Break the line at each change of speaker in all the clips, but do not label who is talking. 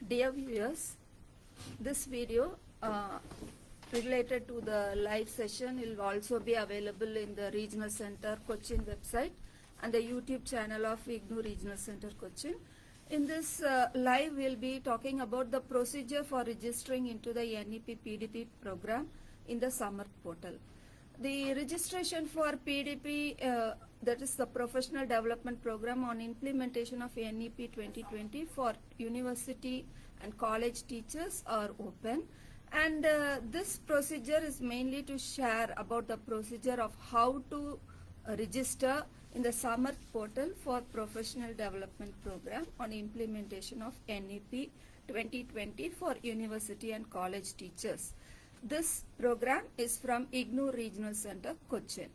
Dear viewers, this video related to the live session will also be available in the Regional Center Cochin website and the YouTube channel of IGNOU Regional Center Cochin. In this live, we'll be talking about the procedure for registering into the NEPPDP program in the summer portal. The registration for PDP, that is the Professional Development Program on implementation of NEP 2020 for university and college teachers are open. And this procedure is mainly to share about the procedure of how to register in the summer portal for Professional Development Program on implementation of NEP 2020 for university and college teachers. This program is from IGNOU Regional Center, Cochin.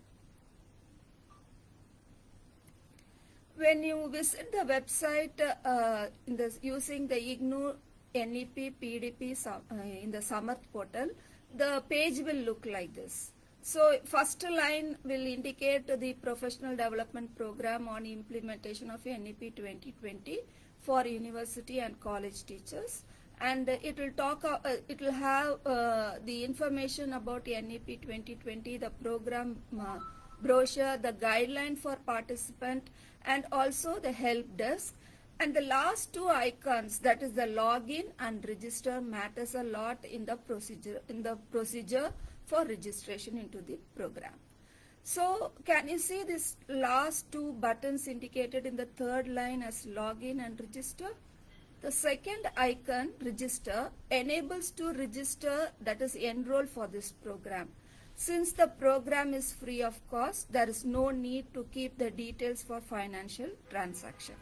When you visit the website using the IGNOU NEP PDP in the summer portal, the page will look like this. So first line will indicate the Professional Development Program on implementation of NEP 2020 for university and college teachers. And it will have the information about NEP 2020, the program brochure, the guideline for participant, and also the help desk. And the last two icons, that is the login and register, matters a lot in the procedure for registration into the program. So can you see this last two buttons indicated in the third line as login and register? The second icon, register, enables to register, that is enroll for this program. Since the program is free of cost, there is no need to keep the details for financial transaction.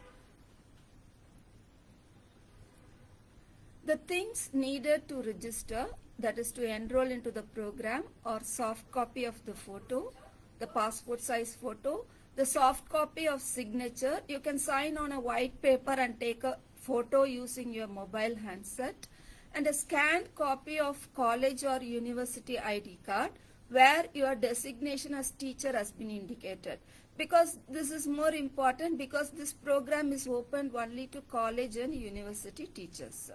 The things needed to register, that is to enroll into the program, are soft copy of the photo, the passport size photo, the soft copy of signature. You can sign on a white paper and take a photo using your mobile handset, and a scanned copy of college or university ID card where your designation as teacher has been indicated. Because this is more important, because this program is open only to college and university teachers.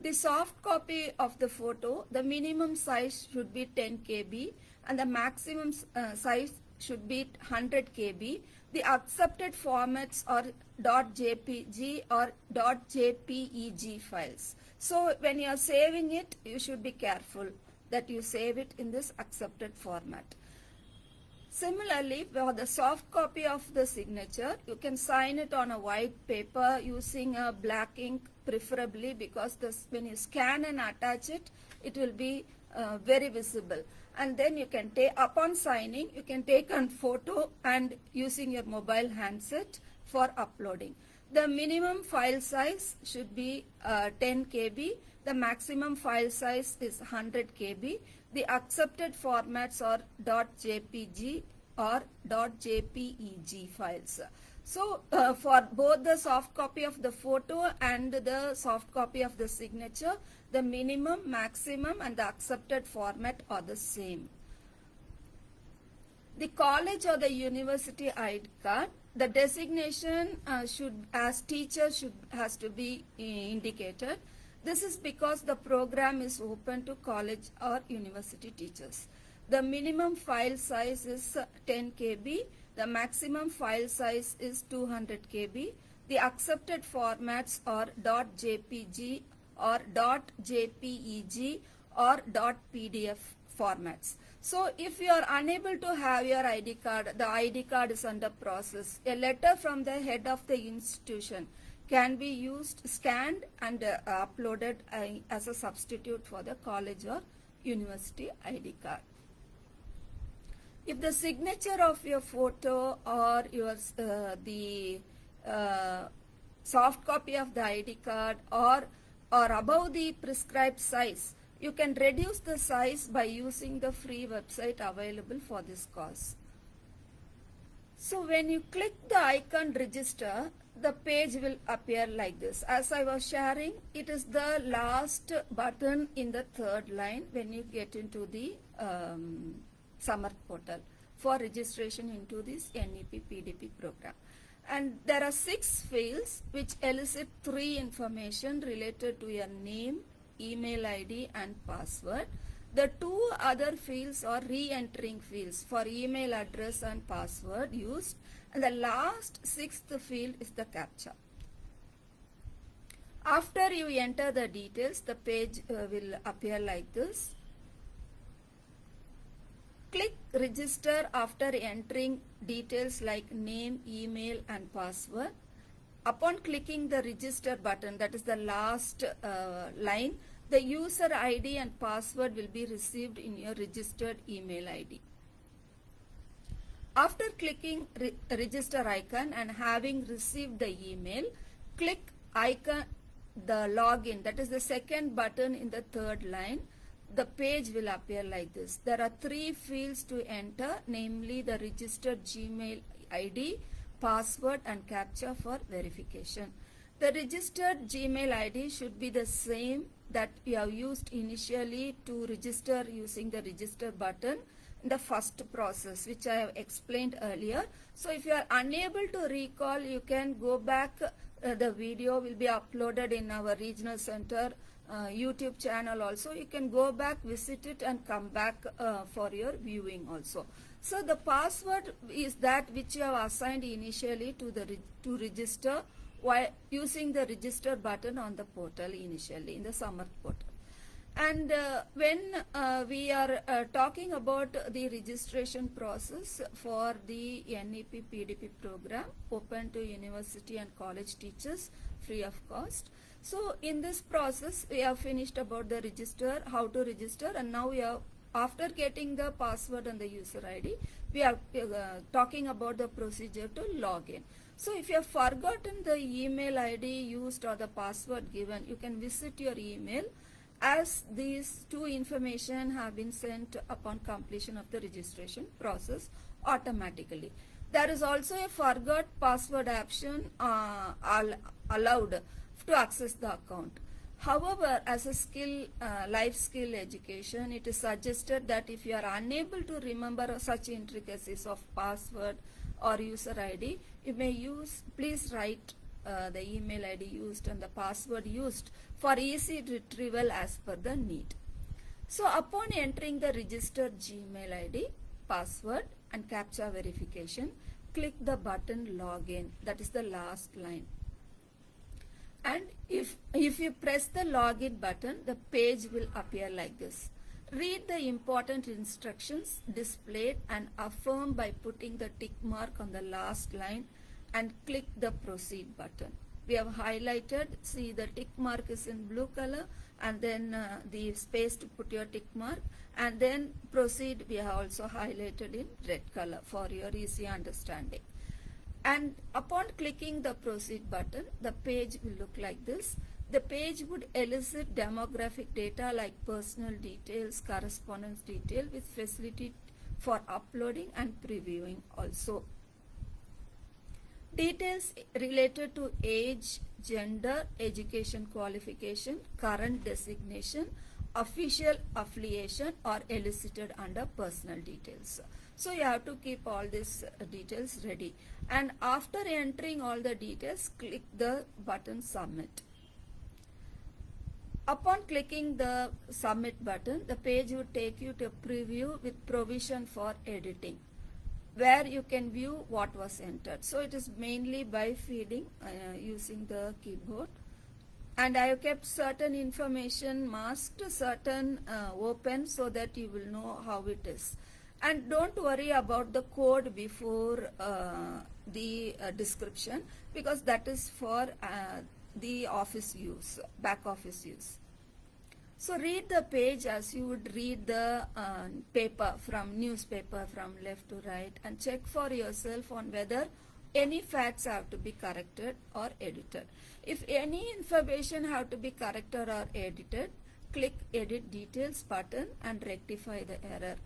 The soft copy of the photo, the minimum size should be 10 KB and the maximum size should be 100 KB. The accepted formats are .jpg or .jpeg files. So when you are saving it, you should be careful that you save it in this accepted format. Similarly, for the soft copy of the signature, you can sign it on a white paper using a black ink preferably, because when you scan and attach it, it will be very visible. And then you can take, upon signing, you can take a photo and using your mobile handset for uploading. The minimum file size should be 10 KB. The maximum file size is 100 KB. The accepted formats are .jpg or .jpeg files. So for both the soft copy of the photo and the soft copy of the signature, the minimum, maximum and the accepted format are the same. The college or the university ID card, the designation as teacher has to be indicated. This is because the program is open to college or university teachers. The minimum file size is 10 KB. The maximum file size is 200 KB. The accepted formats are .jpg or .jpeg or .pdf formats. So if you are unable to have your ID card, the ID card is under process. A letter from the head of the institution can be used, scanned and uploaded as a substitute for the college or university ID card. If the signature of your photo or your soft copy of the ID card or above the prescribed size, you can reduce the size by using the free website available for this cause. So when you click the icon register, the page will appear like this. As I was sharing, it is the last button in the third line when you get into the summer portal for registration into this NEP PDP program. And there are 6 fields which elicit 3 information related to your name, email ID and password. The 2 other fields are re-entering fields for email address and password used, and the last 6th field is the CAPTCHA. After you enter the details, the page will appear like this. Click register after entering details like name, email and password. Upon clicking the register button, that is the last line, the user ID and password will be received in your registered email ID. After clicking register icon and having received the email, click icon the login, that is the second button in the third line. The page will appear like this. There are 3 fields to enter, namely the registered Gmail ID, password and CAPTCHA for verification. The registered Gmail ID should be the same that you have used initially to register using the register button in the first process, which I have explained earlier. So if you are unable to recall, you can go back. The video will be uploaded in our regional center YouTube channel also. You can go back, visit it and come back for your viewing also. So the password is that which you have assigned initially to register while using the register button on the portal initially in the Samarth portal. And when we are talking about the registration process for the NEPPDP program open to university and college teachers free of cost. So in this process we have finished about the register, how to register, and now we are, after getting the password and the user ID, we are talking about the procedure to log in. So if you have forgotten the email ID used or the password given, you can visit your email, as these 2 information have been sent upon completion of the registration process automatically. There is also a forgot password option allowed to access the account. However, as a life skill education, it is suggested that if you are unable to remember such intricacies of password or user ID, you may please write the email ID used and the password used for easy retrieval as per the need. So upon entering the registered Gmail ID, password and CAPTCHA verification, click the button login, that is the last line. And if you press the login button, the page will appear like this. Read the important instructions displayed and affirm by putting the tick mark on the last line and click the proceed button. We have highlighted, see the tick mark is in blue color, and then the space to put your tick mark, and then proceed we have also highlighted in red color for your easy understanding. And upon clicking the proceed button, the page will look like this. The page would elicit demographic data like personal details, correspondence detail with facility for uploading and previewing also. Details related to age, gender, education qualification, current designation, official affiliation are elicited under personal details. So you have to keep all these details ready. And after entering all the details, click the button submit. Upon clicking the submit button, the page would take you to a preview with provision for editing, where you can view what was entered. So it is mainly by feeding using the keyboard. And I have kept certain information masked, certain open, so that you will know how it is. And don't worry about the code before the description, because that is for the office use, back office use. So read the page as you would read the newspaper from left to right, and check for yourself on whether any facts have to be corrected or edited. If any information have to be corrected or edited, click edit details button and rectify the error.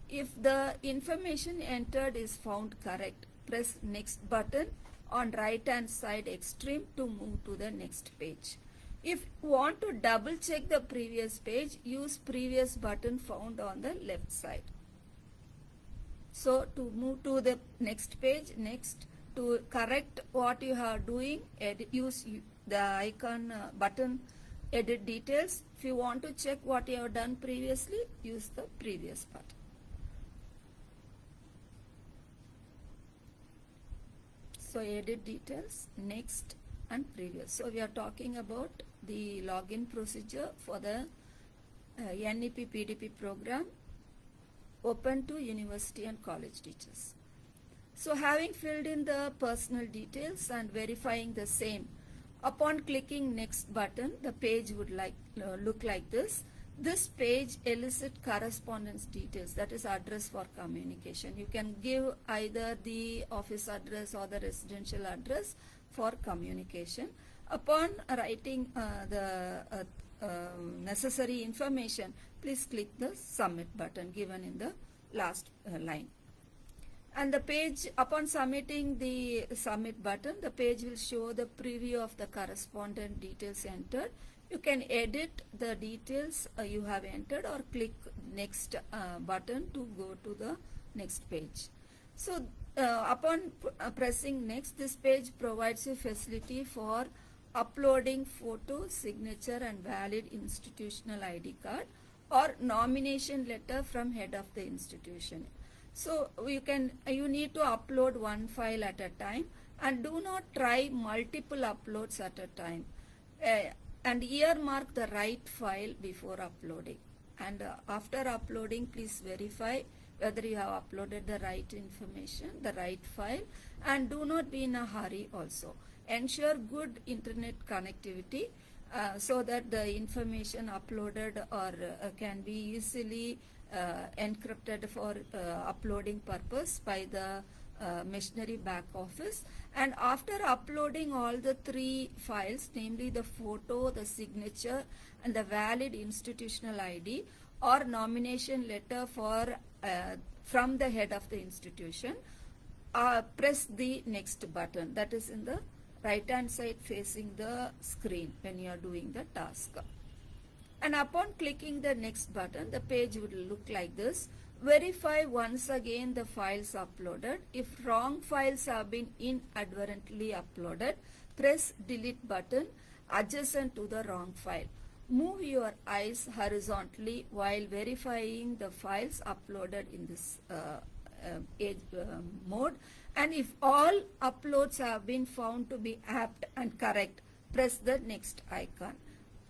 If the information entered is found correct, press next button on right hand side extreme to move to the next page. If you want to double check the previous page, use previous button found on the left side. So to move to the next page, next, to correct what you are doing, use the icon button edit details. If you want to check what you have done previously, use the previous button. So edit details, next and previous. So we are talking about the login procedure for the NEPPDP program open to university and college teachers. So having filled in the personal details and verifying the same, upon clicking next button, the page would look like this. This page elicits correspondence details, that is address for communication. You can give either the office address or the residential address for communication. Upon writing the necessary information, please click the submit button given in the last line. And the page, upon submitting the submit button, the page will show the preview of the correspondent details entered. You can edit the details you have entered or click next button to go to the next page. So upon pressing next, this page provides you facility for uploading photo, signature and valid institutional ID card or nomination letter from head of the institution. So you need to upload one file at a time, and do not try multiple uploads at a time. And earmark the right file before uploading. And after uploading, please verify whether you have uploaded the right information, the right file, and do not be in a hurry also. Ensure good internet connectivity so that the information uploaded or can be easily encrypted for uploading purpose by the machinery back office. And after uploading all the three files, namely the photo, the signature and the valid institutional ID or nomination letter for from the head of the institution, press the next button, that is in the right hand side facing the screen when you are doing the task. And upon clicking the next button, the page would look like this. Verify once again the files uploaded. If wrong files have been inadvertently uploaded, press delete button adjacent to the wrong file. Move your eyes horizontally while verifying the files uploaded in this mode. And if all uploads have been found to be apt and correct, press the next icon.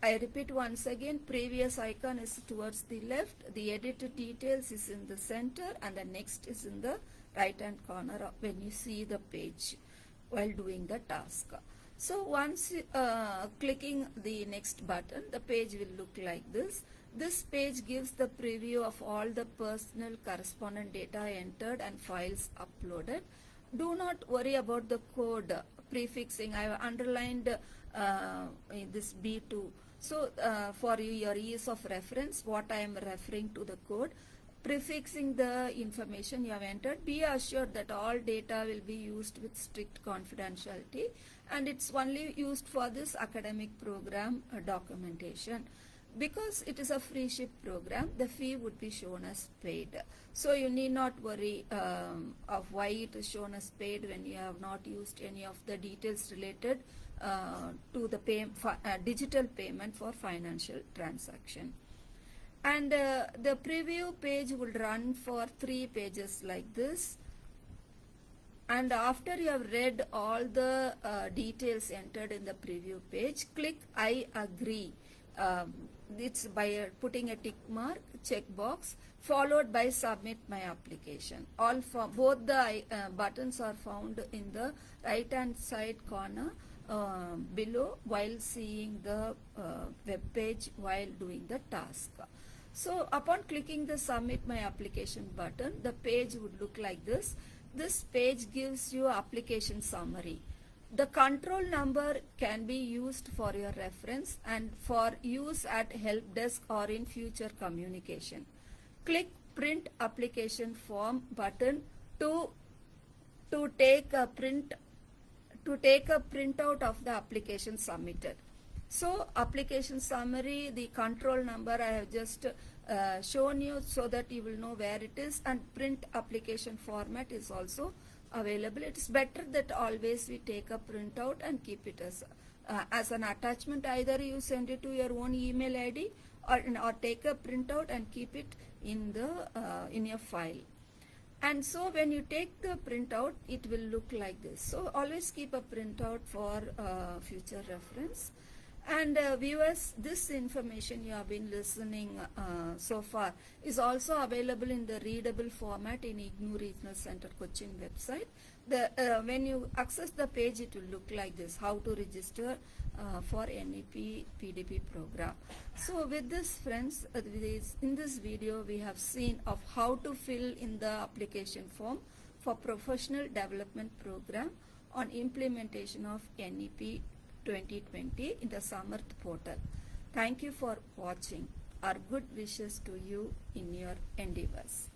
I repeat once again, previous icon is towards the left, the edited details is in the center, and the next is in the right hand corner when you see the page while doing the task. So once clicking the next button, the page will look like this. This page gives the preview of all the personal correspondent data entered and files uploaded. Do not worry about the code prefixing. I have underlined this B2. So for your ease of reference, what I am referring to the code, prefixing the information you have entered. Be assured that all data will be used with strict confidentiality, and it's only used for this academic program documentation. Because it is a free ship program, the fee would be shown as paid. So you need not worry of why it is shown as paid when you have not used any of the details related to the digital payment for financial transaction. And the preview page will run for 3 pages like this. And after you have read all the details entered in the preview page, click I agree. It's by putting a tick mark, checkbox, followed by submit my application. Both the buttons are found in the right hand side corner below while seeing the web page while doing the task. So upon clicking the submit my application button, the page would look like this. This page gives you application summary. The control number can be used for your reference and for use at help desk or in future communication. Click print application form button to take a printout of the application submitted. So application summary, the control number I have just shown you so that you will know where it is, and print application format is also available. It's better that always we take a printout and keep it as an attachment. Either you send it to your own email ID or take a printout and keep it in your file. And so when you take the printout, it will look like this. So always keep a printout for future reference. And viewers, this information you have been listening so far is also available in the readable format in IGNOU Regional Center Cochin website. When you access the page, it will look like this: how to register for NEPPDP program. So with this, friends, in this video we have seen of how to fill in the application form for professional development program on implementation of NEP 2020 in the Samarth portal. Thank you for watching. Our good wishes to you in your endeavors.